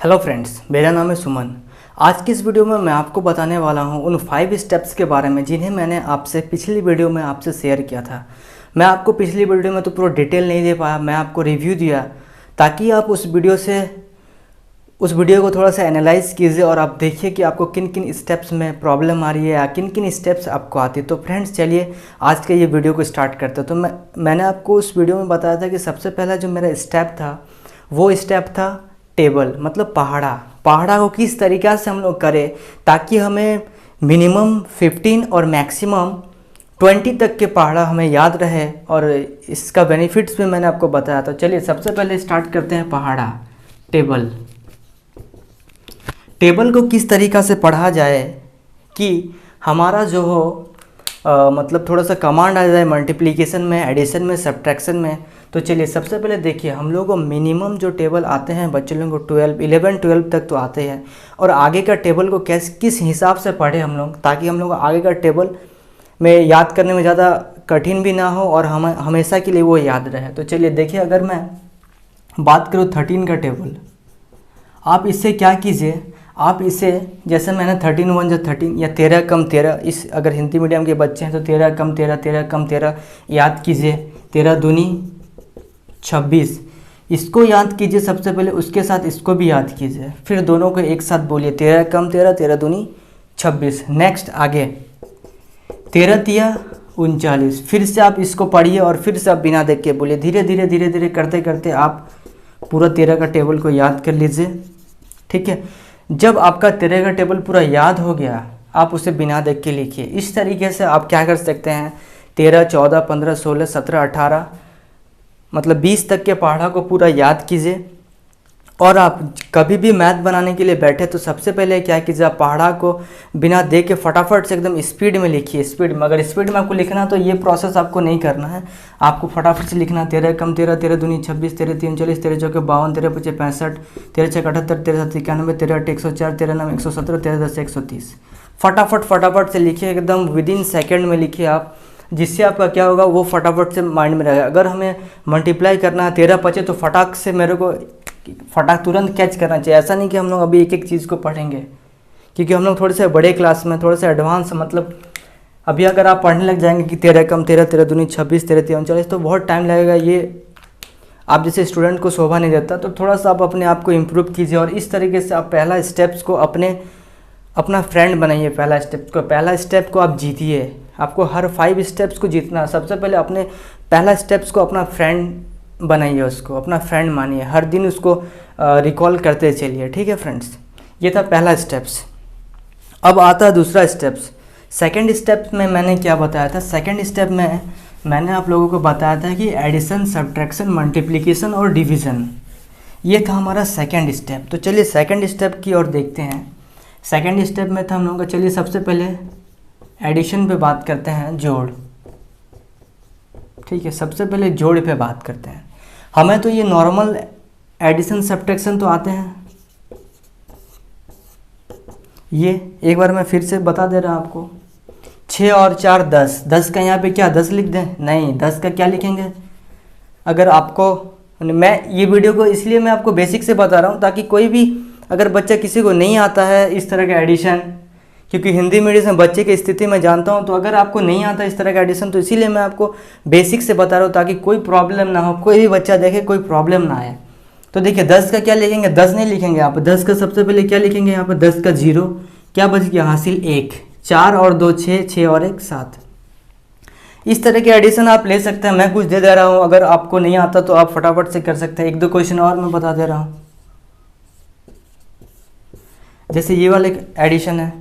Hello friends, मेरा नाम है सुमन। आज की इस वीडियो में मैं आपको बताने वाला हूं उन 5 स्टेप्स के बारे में जिन्हें मैंने आपसे पिछली वीडियो में आपसे शेयर किया था। मैं आपको पिछली वीडियो में तो पूरा डिटेल नहीं दे पाया, मैं आपको रिव्यू दिया ताकि आप उस वीडियो को थोड़ा सा एनालाइज कीजिए और आप देखिए कि आपको किन किन स्टेप्स में प्रॉब्लम आ रही है या किन किन स्टेप्स आपको आती है। तो फ्रेंड्स चलिए आज के ये वीडियो को स्टार्ट करते हैं। तो मैंने आपको उस वीडियो में बताया था कि सबसे पहला जो मेरा स्टेप था वो स्टेप था टेबल, मतलब पहाड़ा को किस तरीक़ा से हम लोग करें ताकि हमें मिनिमम 15 और मैक्सिमम 20 तक के पहाड़ा हमें याद रहे, और इसका बेनिफिट्स भी मैंने आपको बताया। तो चलिए सबसे पहले स्टार्ट करते हैं पहाड़ा टेबल को किस तरीक़ा से पढ़ा जाए कि हमारा जो हो मतलब थोड़ा सा कमांड आ जाए मल्टीप्लिकेशन में, एडिशन में, सब्ट्रैक्शन में। तो चलिए सबसे पहले देखिए, हम लोगों को मिनिमम जो टेबल आते हैं बच्चे लोगों को 11 12 तक तो आते हैं, और आगे का टेबल को किस हिसाब से पढ़े हम लोग ताकि हम लोग आगे का टेबल में याद करने में ज़्यादा कठिन भी ना हो और हम हमेशा के लिए वो याद रहे। तो चलिए देखिए, अगर मैं बात करूँ 13 का टेबल, आप इससे क्या कीजिए, आप इसे जैसे मैंने 13 1 जो 13 या 13 कम 13, इस अगर हिंदी मीडियम के बच्चे हैं तो 13 कम 13 13 कम 13 याद कीजिए। 13 दूनी 26, इसको याद कीजिए सबसे पहले, उसके साथ इसको भी याद कीजिए, फिर दोनों को एक साथ बोलिए 13 कम 13 13 दूनी 26। नेक्स्ट आगे 13 तिया 39, फिर से आप इसको पढ़िए और फिर से आप बिना देख के बोलिए। धीरे धीरे धीरे धीरे करते करते आप पूरा 13 का टेबल को याद कर लीजिए। ठीक है, जब आपका 13 का टेबल पूरा याद हो गया आप उसे बिना देख के लिखिए। इस तरीके से आप क्या कर सकते हैं, 13 14 15 16 17 18 मतलब 20 तक के पहाड़ा को पूरा याद कीजिए। और आप कभी भी मैथ बनाने के लिए बैठे तो सबसे पहले क्या कीजिए, आप पहाड़ा को बिना देख के फटाफट से एकदम स्पीड में लिखिए। स्पीड में, अगर स्पीड में आपको लिखना तो ये प्रोसेस आपको नहीं करना है, आपको फटाफट से लिखना। 13 कम 13 13 दूनी 26, 13 3 40, 13 चौके 52, 13 पचे 65, 13 छः 78, 13 7 91, 13 8 104, 13 9 117, 13 10 130। फटाफट से लिखिए, एकदम विदिन सेकेंड में लिखिए आप, जिससे आपका क्या होगा वो फटाफट से माइंड में रहेगा। अगर हमें मल्टीप्लाई करना है 13 पचे तो फटाक से मेरे को तुरंत कैच करना चाहिए। ऐसा नहीं कि हम लोग अभी एक एक चीज़ को पढ़ेंगे, क्योंकि हम लोग थोड़े से बड़े क्लास में, थोड़े से एडवांस, मतलब अभी अगर आप पढ़ने लग जाएंगे कि 13 कम 13 13 दूनी 26, 13 3 39 तो बहुत टाइम लगेगा। ये आप जैसे स्टूडेंट को शोभा नहीं देता। तो थोड़ा सा आप अपने आप को इम्प्रूव कीजिए और इस तरीके से आप पहला स्टेप्स को अपना फ्रेंड बनाइए। पहला स्टेप को आप जीतिए। आपको हर 5 स्टेप्स को जीतना है। सबसे पहले अपने पहला स्टेप्स को अपना फ्रेंड बनाइए, उसको अपना फ्रेंड मानिए, हर दिन उसको रिकॉल करते चलिए। ठीक है फ्रेंड्स, ये था पहला स्टेप्स। अब आता है दूसरा स्टेप्स। सेकंड स्टेप में मैंने क्या बताया था, सेकंड स्टेप में मैंने आप लोगों को बताया था कि एडिशन, सब्ट्रैक्शन, मल्टीप्लिकेशन और डिवीज़न, ये था हमारा सेकंड स्टेप। तो चलिए सेकंड स्टेप की ओर देखते हैं। सेकंड स्टेप में था हम लोगों का, चलिए सबसे पहले एडिशन पे बात करते हैं, जोड़। ठीक है, सबसे पहले जोड़ पे बात करते हैं। हमें तो ये नॉर्मल एडिशन सब्ट्रैक्शन तो आते हैं। ये एक बार मैं फिर से बता दे रहा हूँ आपको, 6 और 4 10, 10 का यहाँ पे क्या 10 लिख दें? नहीं, 10 का क्या लिखेंगे? अगर आपको, मैं ये वीडियो को इसलिए मैं आपको बेसिक से बता रहा हूँ ताकि कोई भी अगर बच्चा किसी को नहीं आता है इस तरह का एडिशन, क्योंकि हिंदी मीडियम में बच्चे की स्थिति मैं जानता हूं, तो अगर आपको नहीं आता इस तरह का एडिशन तो इसीलिए मैं आपको बेसिक से बता रहा हूं ताकि कोई प्रॉब्लम ना हो, कोई भी बच्चा देखे कोई प्रॉब्लम ना आए। तो देखिए 10 का क्या लिखेंगे, 10 नहीं लिखेंगे आप, 10 का सबसे पहले क्या लिखेंगे यहाँ पर, 10 का 0, क्या बच गया हासिल 1, 4 और 2 6, 6 और 1 7। इस तरह के एडिशन आप ले सकते हैं। मैं कुछ दे दे रहा हूँ, अगर आपको नहीं आता तो आप फटाफट से कर सकते हैं। 1 2 क्वेश्चन और मैं बता दे रहा हूँ। जैसे ये वाला एक एडिशन है,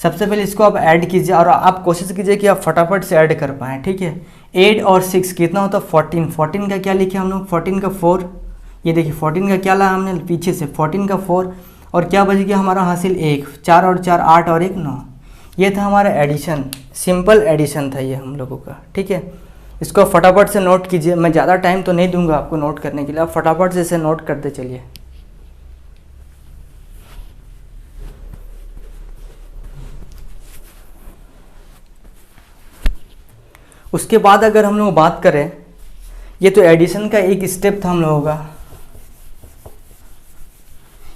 सबसे पहले इसको आप ऐड कीजिए और आप कोशिश कीजिए कि आप फटाफट से ऐड कर पाएँ। ठीक है, 8 और 6 कितना होता है 14। 14 का क्या लिखे हम लोग, 14 का 4, ये देखिए 14 का क्या लाया हमने पीछे से, 14 का 4, और क्या बच गया हमारा हासिल 1, 4 और 4 8 और 1 9। ये था हमारा एडिशन, सिंपल एडिशन था ये हम लोगों का। ठीक है, इसको फटाफट से नोट कीजिए। मैं ज़्यादा टाइम तो नहीं दूंगा आपको नोट करने के लिए, आप फटाफट से इसे नोट करते चलिए। उसके बाद अगर हम लोग बात करें, ये तो एडिशन का एक स्टेप था हम लोगों का।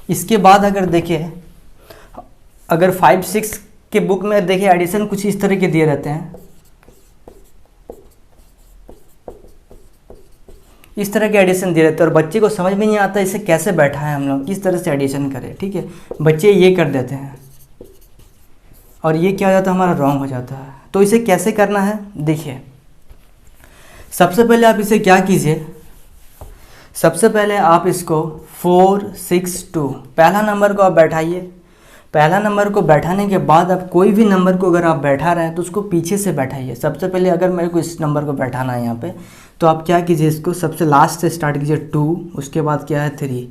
इसके बाद अगर देखें, अगर 5-6 के बुक में देखें एडिशन कुछ इस तरह के दिए रहते हैं, इस तरह के एडिशन दिए रहते हैं और बच्चे को समझ में नहीं आता इसे कैसे बैठा है हम लोग, किस तरह से एडिशन करें। ठीक है, बच्चे ये कर देते हैं और ये क्या हो जाता है, हमारा रॉन्ग हो जाता है। तो इसे कैसे करना है, देखिए सबसे पहले आप इसे क्या कीजिए, सबसे पहले आप इसको 4-6-2 पहला नंबर को आप बैठाइए। पहला नंबर को बैठाने के बाद आप कोई भी नंबर को अगर आप बैठा रहे हैं तो उसको पीछे से बैठाइए। सबसे पहले अगर मेरे को इस नंबर को बैठाना है यहाँ पे, तो आप क्या कीजिए, इसको सबसे लास्ट से स्टार्ट कीजिए 2, उसके बाद क्या है 3।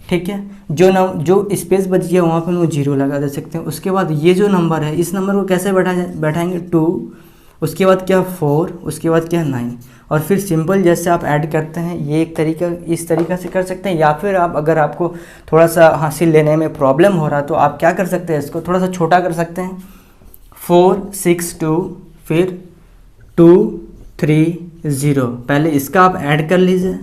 ठीक है, जो स्पेस बच गया वहाँ पे वो 0 लगा दे सकते हैं। उसके बाद ये जो नंबर है इस नंबर को कैसे बैठाएंगे 2, उसके बाद क्या 4, उसके बाद क्या 9 और फिर सिंपल जैसे आप ऐड करते हैं ये एक तरीका, इस तरीक़ा से कर सकते हैं। या फिर आप अगर आपको थोड़ा सा हासिल लेने में प्रॉब्लम हो रहा है तो आप क्या कर सकते हैं, इसको थोड़ा सा छोटा कर सकते हैं, 4-6-2 फिर 2-3-0। पहले इसका आप ऐड कर लीजिए,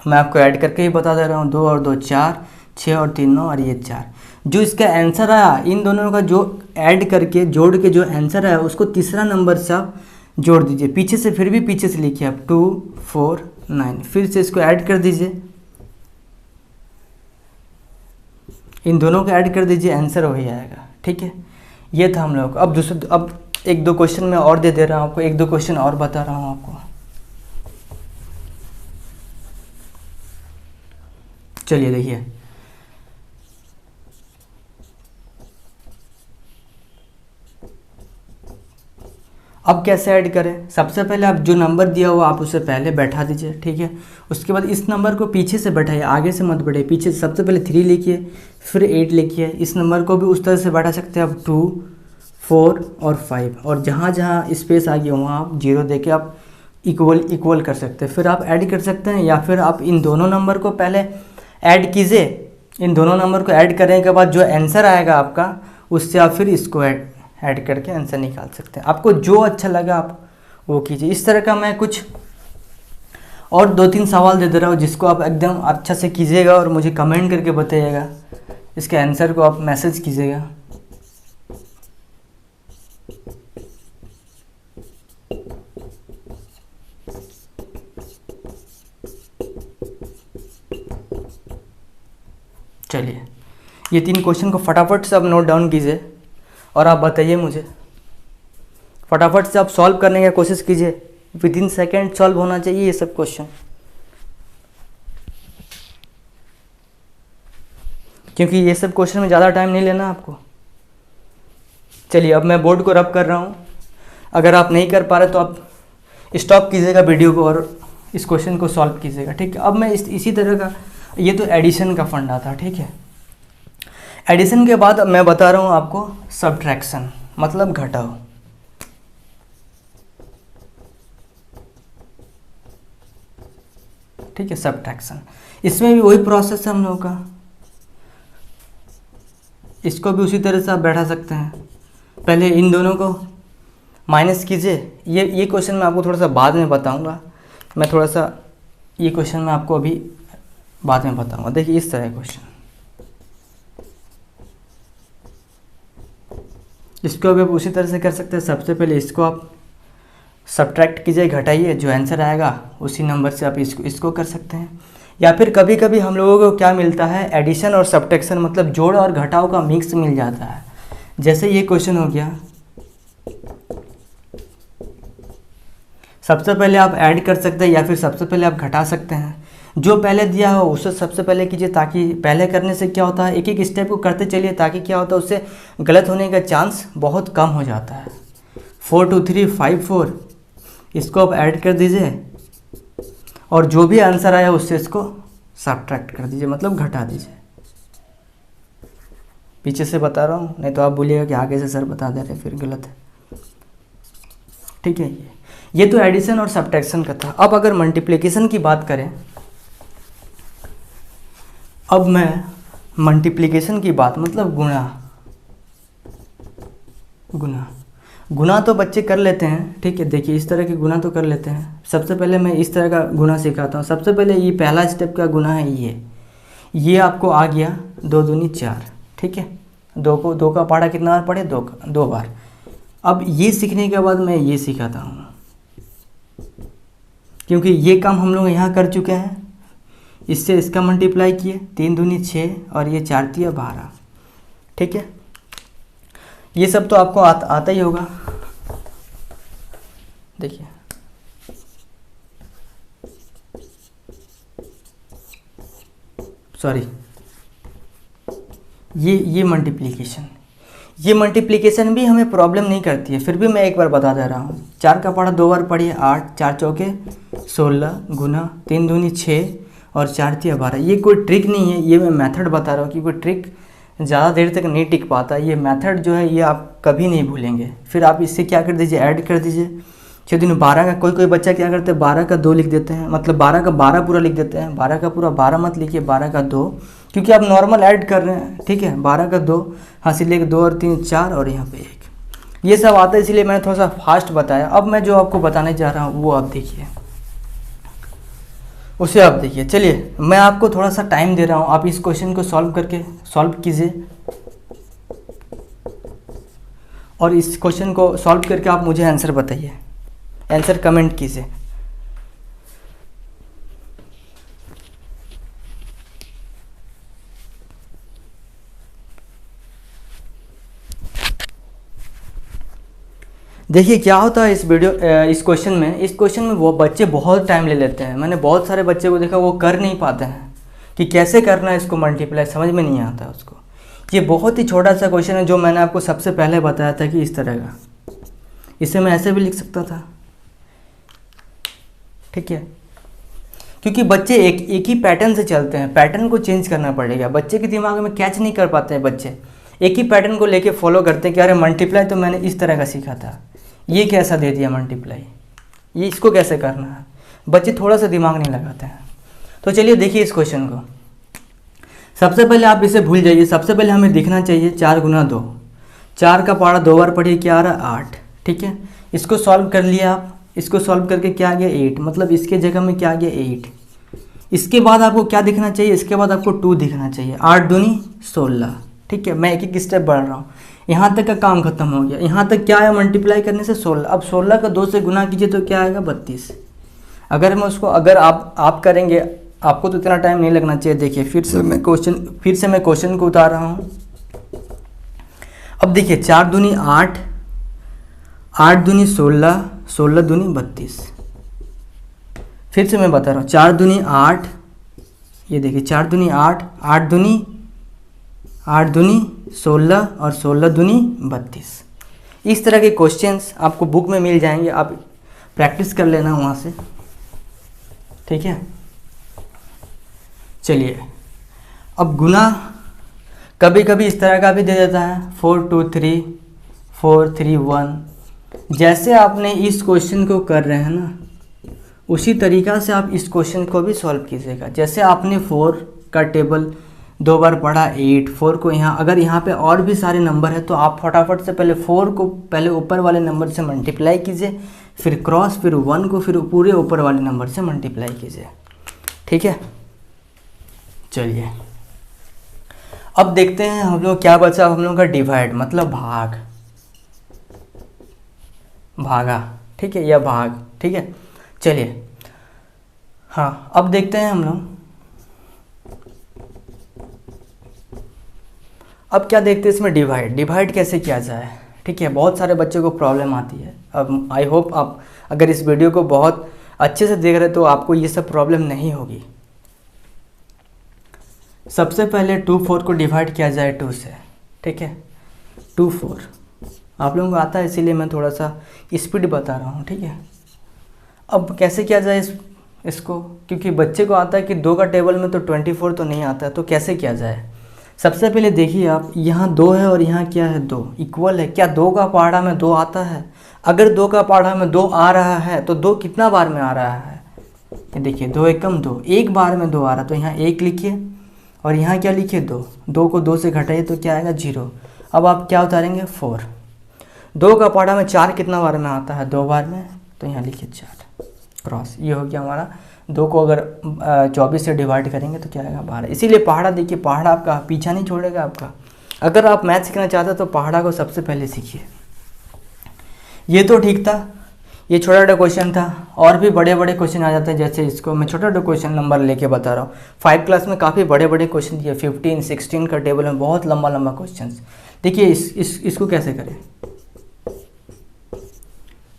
मैं आपको ऐड करके ही बता दे रहा हूँ। 2 और 2 4, 6 और 3 9 और ये 4। जो इसका आंसर आया इन दोनों का जो ऐड करके जोड़ के जो आंसर आया उसको तीसरा नंबर से आप जोड़ दीजिए, पीछे से फिर भी पीछे से लिखिए आप 2 4 9, फिर से इसको ऐड कर दीजिए, इन दोनों को ऐड कर दीजिए, आंसर वही आएगा। ठीक है, ये था हम लोग। अब 1-2 क्वेश्चन मैं और दे रहा हूँ आपको, 1-2 क्वेश्चन और बता रहा हूँ आपको। चलिए देखिए, अब कैसे ऐड करें। सबसे पहले आप जो नंबर दिया हुआ आप उसे पहले बैठा दीजिए। ठीक है, उसके बाद इस नंबर को पीछे से बैठाइए, आगे से मत बढ़िए, पीछे से। सबसे पहले 3 लिखिए, फिर 8 लिखिए। इस नंबर को भी उस तरह से बैठा सकते हैं आप 2 4 और 5, और जहाँ जहाँ स्पेस आ गया वहाँ आप 0 देके आप इक्वल कर सकते हैं। फिर आप ऐड कर सकते हैं, या फिर आप इन दोनों नंबर को पहले ऐड कीजिए। इन दोनों नंबर को ऐड करने के बाद जो आंसर आएगा आपका, उससे आप फिर इसको ऐड करके आंसर निकाल सकते हैं। आपको जो अच्छा लगा आप वो कीजिए। इस तरह का मैं कुछ और 2-3 सवाल दे रहा हूँ जिसको आप एकदम अच्छा से कीजिएगा और मुझे कमेंट करके बताइएगा, इसके आंसर को आप मैसेज कीजिएगा। चलिए, ये 3 क्वेश्चन को फटाफट से आप नोट डाउन कीजिए और आप बताइए मुझे। फटाफट से आप सॉल्व करने की कोशिश कीजिए, विदिन सेकेंड सॉल्व होना चाहिए ये सब क्वेश्चन, क्योंकि ये सब क्वेश्चन में ज़्यादा टाइम नहीं लेना आपको। चलिए, अब मैं बोर्ड को रब कर रहा हूँ। अगर आप नहीं कर पा रहे तो आप स्टॉप कीजिएगा वीडियो को और इस क्वेश्चन को सॉल्व कीजिएगा। ठीक है, अब मैं इसी तरह का, ये तो एडिशन का फंडा था। ठीक है, एडिशन के बाद मैं बता रहा हूँ आपको सब्ट्रैक्शन, मतलब घटाओ। ठीक है, सब्ट्रैक्शन, इसमें भी वही प्रोसेस है हम लोगों का। इसको भी उसी तरह से आप बैठा सकते हैं। पहले इन दोनों को माइनस कीजिए। ये क्वेश्चन मैं आपको थोड़ा सा बाद में बताऊंगा। मैं थोड़ा सा ये क्वेश्चन मैं आपको अभी बाद में बताऊंगा। देखिए, इस तरह क्वेश्चन, इसको भी आप उसी तरह से कर सकते हैं। सबसे पहले इसको आप सब्ट्रैक्ट कीजिए, घटाइए, जो आंसर आएगा उसी नंबर से आप इसको कर सकते हैं। या फिर कभी कभी हम लोगों को क्या मिलता है, एडिशन और सब्ट्रैक्शन मतलब जोड़ और घटाव का मिक्स मिल जाता है। जैसे ये क्वेश्चन हो गया, सबसे पहले आप ऐड कर सकते हैं या फिर सबसे पहले आप घटा सकते हैं। जो पहले दिया हो उसे सबसे पहले कीजिए, ताकि पहले करने से क्या होता है, एक एक स्टेप को करते चलिए, ताकि क्या होता है उससे गलत होने का चांस बहुत कम हो जाता है। 4 2 3 5 4, इसको आप ऐड कर दीजिए और जो भी आंसर आया उससे इसको सब्ट्रैक्ट कर दीजिए, मतलब घटा दीजिए। पीछे से बता रहा हूँ, नहीं तो आप बोलिएगा कि आगे से सर बता दे रहे, फिर गलत है। ठीक है, ये तो एडिशन और सब्ट्रैक्शन का था। अब अगर मल्टीप्लिकेशन की बात करें, अब मैं मल्टीप्लिकेशन की बात, मतलब गुना तो बच्चे कर लेते हैं। ठीक है, देखिए इस तरह के गुना तो कर लेते हैं। सबसे पहले मैं इस तरह का गुना सिखाता हूँ। सबसे पहले ये पहला स्टेप का गुना है, ये आपको आ गया 2 दूनी 4, ठीक है। 2 का पहाड़ा कितना बार पढ़े? 2 बार। अब ये सीखने के बाद मैं ये सिखाता हूँ, क्योंकि ये काम हम लोग यहाँ कर चुके हैं। इससे इसका मल्टीप्लाई किए, 3 दूनी 6 और ये 4 तिया 12, ठीक है। ये सब तो आपको आता ही होगा। देखिए सॉरी, ये मल्टीप्लिकेशन भी हमें प्रॉब्लम नहीं करती है, फिर भी मैं एक बार बता दे रहा हूँ। 4 का पहाड़ा 2 बार पढ़िए, 8, 4 चौके 16 गुना 3 दूनी 6 और 4 तिया 12। ये कोई ट्रिक नहीं है, ये मैं मेथड बता रहा हूँ कि कोई ट्रिक ज़्यादा देर तक नहीं टिक पाता। ये मेथड जो है ये आप कभी नहीं भूलेंगे। फिर आप इससे क्या कर दीजिए, ऐड कर दीजिए। 6 दूनी 12 का, कोई बच्चा क्या करते हैं 12 का 2 लिख देते हैं, मतलब 12 का 12 पूरा लिख देते हैं। 12 का पूरा 12 मत लिखिए, 12 का 2, क्योंकि आप नॉर्मल ऐड कर रहे हैं, ठीक है। 12 का 2 हासिल लेके 2 और 3 4 और यहाँ पे 1, ये सब आता है, इसलिए मैंने थोड़ा सा फास्ट बताया। अब मैं जो आपको बताने जा रहा हूँ वो आप देखिए, उसे आप देखिए। चलिए मैं आपको थोड़ा सा टाइम दे रहा हूँ, आप इस क्वेश्चन को सॉल्व कीजिए और इस क्वेश्चन को सॉल्व करके आप मुझे आंसर बताइए, आंसर कमेंट कीजिए। देखिए क्या होता है इस क्वेश्चन में वो बच्चे बहुत टाइम ले लेते हैं। मैंने बहुत सारे बच्चे को देखा वो कर नहीं पाते हैं कि कैसे करना है इसको मल्टीप्लाई, समझ में नहीं आता उसको। ये बहुत ही छोटा सा क्वेश्चन है जो मैंने आपको सबसे पहले बताया था कि इस तरह का, इसे मैं ऐसे भी लिख सकता था, ठीक है। क्योंकि बच्चे एक ही पैटर्न से चलते हैं, पैटर्न को चेंज करना पड़ेगा। बच्चे के दिमाग में कैच नहीं कर पाते हैं, बच्चे एक ही पैटर्न को लेके फॉलो करते हैं कि अरे मल्टीप्लाई तो मैंने इस तरह का सीखा था, ये कैसा दे दिया मल्टीप्लाई, ये इसको कैसे करना है। बच्चे थोड़ा सा दिमाग नहीं लगाते हैं। तो चलिए देखिए इस क्वेश्चन को। सबसे पहले आप इसे भूल जाइए, सबसे पहले हमें देखना चाहिए 4 गुना 2। 4 का पहाड़ा 2 बार पढ़िए, क्या आ रहा है 8, ठीक है। इसको सॉल्व कर लिया आप, इसको सॉल्व करके क्या आ गया 8, मतलब इसके जगह में क्या आ गया 8। इसके बाद आपको क्या दिखना चाहिए, इसके बाद आपको 2 दिखना चाहिए। 8 दूनी 16, ठीक है। मैं एक स्टेप बढ़ रहा हूँ, यहाँ तक का काम खत्म हो गया। यहाँ तक क्या है मल्टीप्लाई करने से 16। अब 16 का 2 से गुना कीजिए तो क्या आएगा 32। अगर मैं उसको आप करेंगे, आपको तो इतना टाइम नहीं लगना चाहिए। देखिए फिर से मैं क्वेश्चन को उतार रहा हूँ। अब देखिए 4 दूनी 8, 8 दूनी 16, 16 दूनी 32। फिर से मैं बता रहा हूँ 4 दूनी 8, ये देखिए 4 दूनी 8, 8 दूनी 16 और 16 दूनी 32। इस तरह के क्वेश्चंस आपको बुक में मिल जाएंगे, आप प्रैक्टिस कर लेना वहाँ से, ठीक है। चलिए अब गुना कभी कभी इस तरह का भी दे देता है, 4 2 3 4 3 1। जैसे आपने इस क्वेश्चन को कर रहे हैं ना, उसी तरीक़ा से आप इस क्वेश्चन को भी सॉल्व कीजिएगा। जैसे आपने 4 का टेबल 2 बार पढ़ा 8, 4 को यहाँ, अगर यहाँ पे और भी सारे नंबर है तो आप फटाफट से पहले 4 को पहले ऊपर वाले नंबर से मल्टीप्लाई कीजिए, फिर क्रॉस, फिर 1 को फिर पूरे ऊपर वाले नंबर से मल्टीप्लाई कीजिए, ठीक है। चलिए अब देखते हैं हम लोग क्या बचा, हम लोग का डिवाइड मतलब भागा, ठीक है, या भाग, ठीक है। चलिए हाँ अब देखते हैं हम लोग, अब क्या देखते हैं इसमें डिवाइड कैसे किया जाए, ठीक है। बहुत सारे बच्चों को प्रॉब्लम आती है। अब आई होप आप अगर इस वीडियो को बहुत अच्छे से देख रहे तो आपको ये सब प्रॉब्लम नहीं होगी। सबसे पहले 2 4 को डिवाइड किया जाए 2 से, ठीक है। 2 4 आप लोगों को आता है, इसीलिए मैं थोड़ा सा स्पीड बता रहा हूँ, ठीक है। अब कैसे किया जाए इसको, क्योंकि बच्चे को आता है कि 2 का टेबल में तो 24 तो नहीं आता है, तो कैसे किया जाए। सबसे पहले देखिए आप, यहाँ 2 है और यहाँ क्या है 2, इक्वल है। क्या 2 का पहाड़ा में 2 आता है? अगर 2 का पहाड़ा में 2 आ रहा है तो 2 कितना बार में आ रहा है, ये देखिए 2 एकम 2, एक बार में 2 आ रहा है, तो यहाँ 1 लिखिए और यहाँ क्या लिखिए 2, 2 को 2 से घटाइए तो क्या आएगा 0। अब आप क्या उतारेंगे 4। 2 का पहाड़ा में 4 कितना बार में आता है 2 बार में, तो यहाँ लिखिए 4 क्रॉस, ये हो गया हमारा 2 को अगर 24 से डिवाइड करेंगे तो क्या आएगा 12। इसीलिए पहाड़ा देखिए, पहाड़ा आपका पीछा नहीं छोड़ेगा आपका। अगर आप मैथ सीखना चाहते हो तो पहाड़ा को सबसे पहले सीखिए। ये तो ठीक था, ये छोटा छोटा क्वेश्चन था। और भी बड़े बड़े क्वेश्चन आ जाते हैं, जैसे इसको मैं छोटा छोटा क्वेश्चन नंबर लेके बता रहा हूँ। 5 क्लास में काफ़ी बड़े बड़े क्वेश्चन दिए, 15 16 का टेबल में बहुत लंबा लंबा क्वेश्चन। देखिए इसको कैसे करें।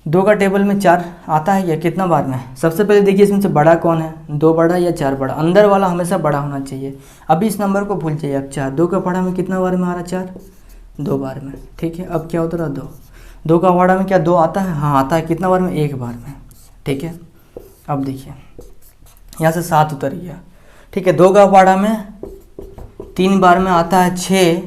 2 का टेबल में 4 आता है या कितना बार में? सबसे पहले देखिए इसमें से बड़ा कौन है, 2 बड़ा या 4 बड़ा? अंदर वाला हमेशा बड़ा होना चाहिए। अभी इस नंबर को भूल जाइए। अब 4, 2 का पढ़ा में कितना बार में आ रहा? 4, 2 बार में। ठीक है, अब क्या होता रहा? 2 का पढ़ा में क्या 2 आता है? हाँ आता है। कितना बार में? 1 बार में। ठीक है, अब देखिए यहाँ से 7 उतर गया। ठीक है, 2 का पढ़ा में 3 बार में आता है 6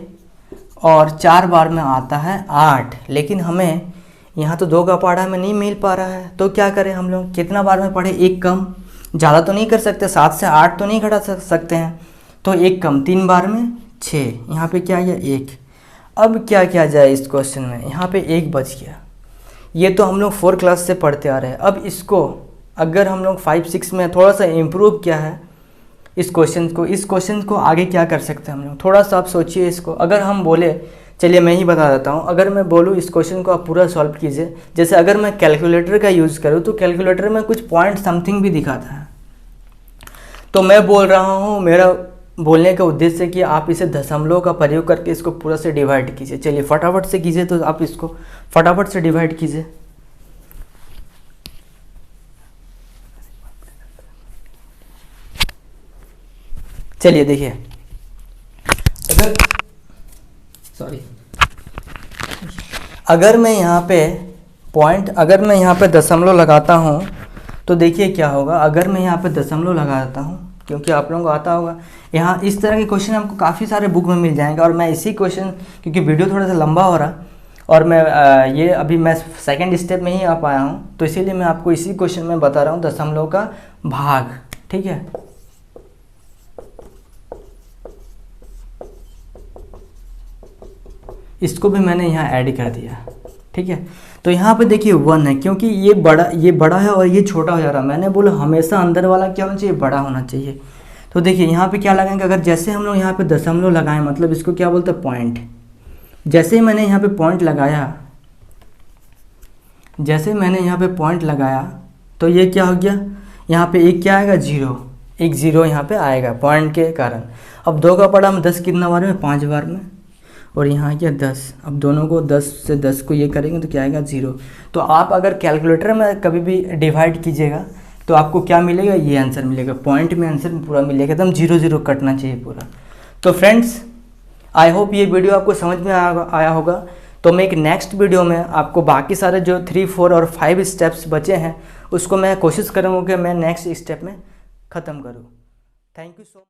और 4 बार में आता है 8। लेकिन हमें यहाँ तो 2 का पहाड़ा में नहीं मिल पा रहा है, तो क्या करें हम लोग? कितना बार में पढ़े? 1 कम। ज़्यादा तो नहीं कर सकते, 7 से 8 तो नहीं घटा सकते हैं, तो 1 कम। 3 बार में 6, यहाँ पे क्या है? 1। अब क्या किया जाए इस क्वेश्चन में? यहाँ पे 1 बच गया। ये तो हम लोग 4 क्लास से पढ़ते आ रहे हैं। अब इसको अगर हम लोग 5 6 में थोड़ा सा इम्प्रूव किया है इस क्वेश्चन को आगे क्या कर सकते हैं हम लोग? थोड़ा सा आप सोचिए इसको। अगर हम बोले, चलिए मैं ही बता देता हूँ, अगर मैं बोलूँ इस क्वेश्चन को आप पूरा सॉल्व कीजिए, जैसे अगर मैं कैलकुलेटर का यूज़ करूँ तो कैलकुलेटर में कुछ पॉइंट समथिंग भी दिखाता है। तो मैं बोल रहा हूँ, मेरा बोलने का उद्देश्य है कि आप इसे दशमलव का प्रयोग करके इसको पूरा से डिवाइड कीजिए। चलिए फटाफट से कीजिए, तो आप इसको फटाफट से डिवाइड कीजिए। चलिए देखिए, अगर मैं यहाँ पे दशमलव लगाता हूँ तो देखिए क्या होगा। अगर मैं यहाँ पे दशमलव लगाता हूँ, क्योंकि आप लोगों को आता होगा, यहाँ इस तरह के क्वेश्चन आपको काफ़ी सारे बुक में मिल जाएंगे। और मैं इसी क्वेश्चन, क्योंकि वीडियो थोड़ा सा लंबा हो रहा और मैं ये अभी मैं सेकंड स्टेप में ही आ पाया हूँ, तो इसीलिए मैं आपको इसी क्वेश्चन में बता रहा हूँ दशमलव का भाग। ठीक है, इसको भी मैंने यहाँ ऐड कर दिया। ठीक है, तो यहाँ पे देखिए 1 है, क्योंकि ये बड़ा है और ये छोटा हो जा रहा है। मैंने बोला हमेशा अंदर वाला क्या होना चाहिए? बड़ा होना चाहिए। तो देखिए यहाँ पे क्या लगाएंगे? अगर जैसे हम लोग यहाँ पे दशमलव लगाएं, मतलब इसको क्या बोलते हैं? पॉइंट। जैसे ही मैंने यहाँ पे पॉइंट लगाया, तो ये क्या हो गया? यहाँ पे एक क्या आएगा? 0। एक 0 यहाँ पे आएगा पॉइंट के कारण। अब 2 का पढ़ा में 10 कितना बार में? 5 बार में। और यहाँ क्या 10। अब दोनों को 10 से 10 को ये करेंगे तो क्या आएगा? 0। तो आप अगर कैलकुलेटर में कभी भी डिवाइड कीजिएगा तो आपको क्या मिलेगा? ये आंसर मिलेगा। पॉइंट में आंसर पूरा मिलेगा, एकदम 0 0 कटना चाहिए पूरा। तो फ्रेंड्स, आई होप ये वीडियो आपको समझ में आया होगा। तो मैं एक नेक्स्ट वीडियो में आपको बाकी सारे जो 3 4 और 5 स्टेप्स बचे हैं उसको मैं कोशिश करूँगा कि मैं नेक्स्ट स्टेप में ख़त्म करूँ। Thank you so much.